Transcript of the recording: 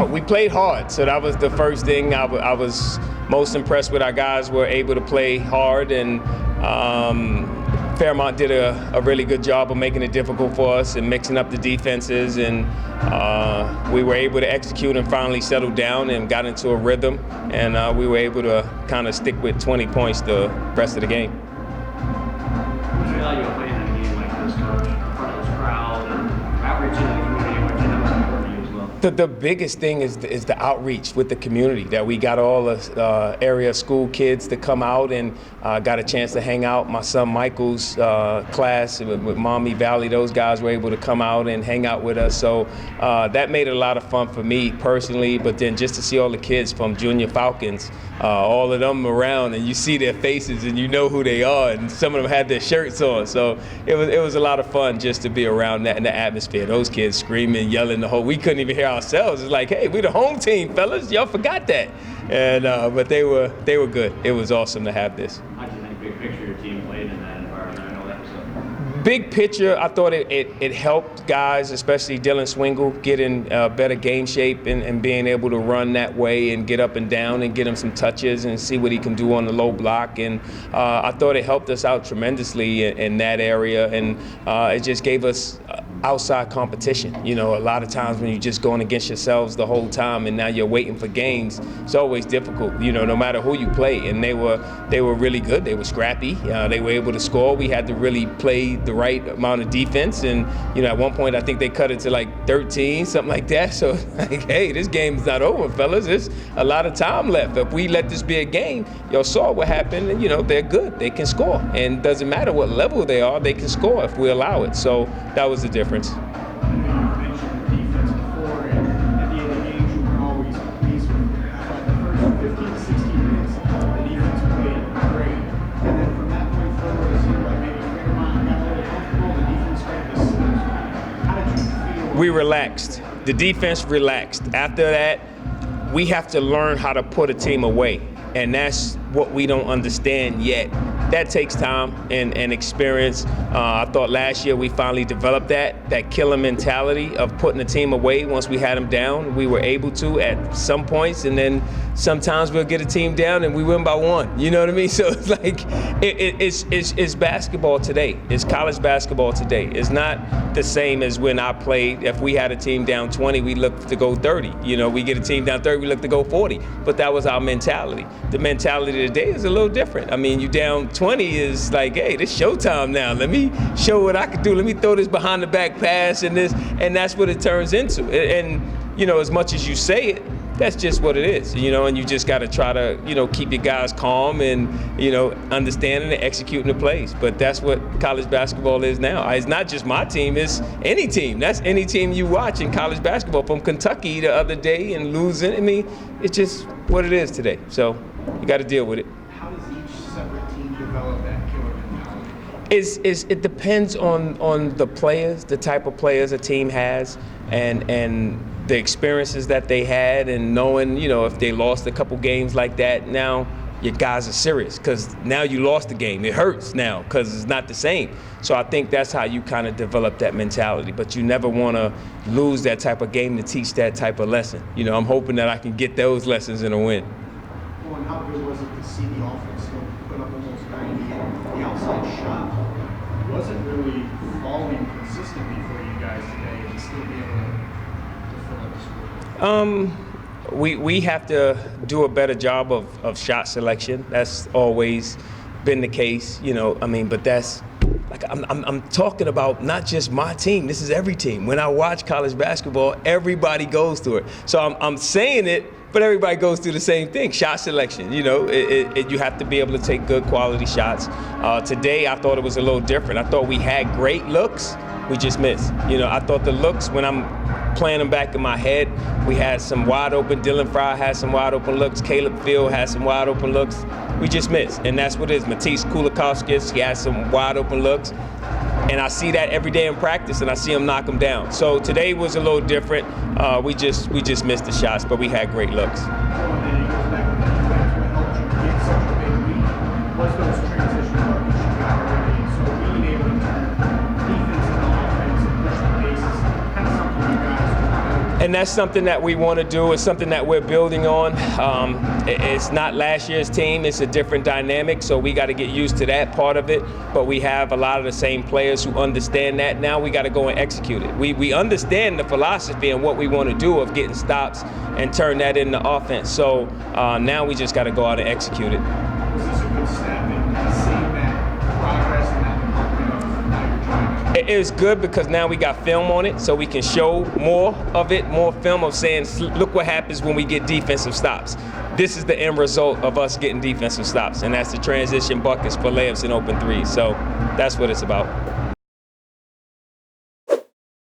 We played hard, so that was the first thing. I was most impressed with. Our guys were able to play hard, and Fairmont did a really good job of making it difficult for us and mixing up the defenses, and we were able to execute and finally settle down and got into a rhythm, and we were able to kind of stick with 20 points the rest of the game. What's the value of playing in a game like this, Coach, in front of this crowd and outreach to the community, which I know is important to you as well? The biggest thing is the outreach with the community, that we got all the area school kids to come out and got a chance to hang out. My son Michael's class with Mommy Valley, those guys were able to come out and hang out with us. So that made it a lot of fun for me personally, but then just to see all the kids from Junior Falcons, all of them around, and you see their faces and you know who they are, and some of them had their shirts on. So it was a lot of fun just to be around that in the atmosphere. Those kids screaming, yelling the whole, we couldn't even hear ourselves. It's like, hey, we the home team, fellas. Y'all forgot that. And but they were good. It was awesome to have this. How do you think big picture your team played in that environment? I know that was a Big picture, I thought it helped guys, especially Dylan Swingle, get in better game shape and being able to run that way and get up and down and get him some touches and see what he can do on the low block. And I thought it helped us out tremendously in that area, and it just gave us outside competition. You know, a lot of times when you're just going against yourselves the whole time and now you're waiting for games, it's always difficult, you know, no matter who you play. And they were really good. They were scrappy. They were able to score. We had to really play the right amount of defense. And, you know, at one point I think they cut it to like 13, something like that. So, like, hey, this game's not over, fellas. There's a lot of time left. If we let this be a game, y'all saw what happened, and, you know, they're good. They can score. And it doesn't matter what level they are, they can score if we allow it. So that was the difference. You mentioned the defense before, and at the end of the games, you were always pleased with it. But the first 15 to 16 minutes, the defense played great. And then from that point forward, it seemed like maybe Fairmont got a little comfortable, the defense started to slip. How did you feel? We relaxed. The defense relaxed. After that, we have to learn how to put a team away. And that's what we don't understand yet. That takes time and experience. I thought last year we finally developed that killer mentality of putting the team away. Once we had them down, we were able to at some points, and then sometimes we'll get a team down and we win by one. You know what I mean? So it's like it's basketball today. It's college basketball today. It's not the same as when I played. If we had a team down 20, we looked to go 30. You know, we get a team down 30, we look to go 40. But that was our mentality. The mentality today is a little different. I mean, you down 20 is like, hey, this showtime now. Let me show what I can do. Let me throw this behind the back pass and this, and that's what it turns into. And you know, as much as you say it, that's just what it is, you know, and you just got to try to, you know, keep your guys calm and, you know, understanding and executing the plays. But that's what college basketball is now. It's not just my team, it's any team. That's any team you watch in college basketball. From Kentucky the other day and losing, I mean, it's just what it is today. So you got to deal with it. How does each separate team develop that killer mentality? It depends on the players, the type of players a team has, and the experiences that they had, and knowing, you know, if they lost a couple games like that, now your guys are serious because now you lost the game. It hurts now because it's not the same. So I think that's how you kind of develop that mentality. But you never want to lose that type of game to teach that type of lesson. You know, I'm hoping that I can get those lessons in a win. Well, and how good was it to see the offense still put up almost 90, and the outside shot wasn't really falling consistently for you guys today, and still be able to fill up the score? We have to do a better job of shot selection. That's always been the case, you know. I mean, but that's like I'm talking about not just my team. This is every team. When I watch college basketball, everybody goes through it. So I'm saying it, but everybody goes through the same thing. Shot selection. You know, you have to be able to take good quality shots. Today, I thought it was a little different. I thought we had great looks. We just missed. You know, I thought the looks, when I'm playing them back in my head, we had some wide open. Dylan Fry had some wide open looks. Caleb Field had some wide open looks. We just missed, and that's what it is. Matisse Kulikowskis, he had some wide open looks, and I see that every day in practice, and I see him knock them down. So today was a little different. We just missed the shots, but we had great looks. And then it goes back to the defense. What helped you get such a big lead was those transition buckets you got early. So being able to turn defense into offense and push the pace is kind of something you guys And that's something that we want to do. It's something that we're building on. It's not last year's team. It's a different dynamic, so we got to get used to that part of it. But we have a lot of the same players who understand that. Now we got to go and execute it. We understand the philosophy and what we want to do of getting stops and turn that into offense. So now we just got to go out and execute it. Was this a good step in seeing that progress and that department of how you're trying to? It is good because now we got film on it, so we can show more of it, more film of saying, look what happens when we get defensive stops. This is the end result of us getting defensive stops, and that's the transition buckets for layups and open threes. So that's what it's about.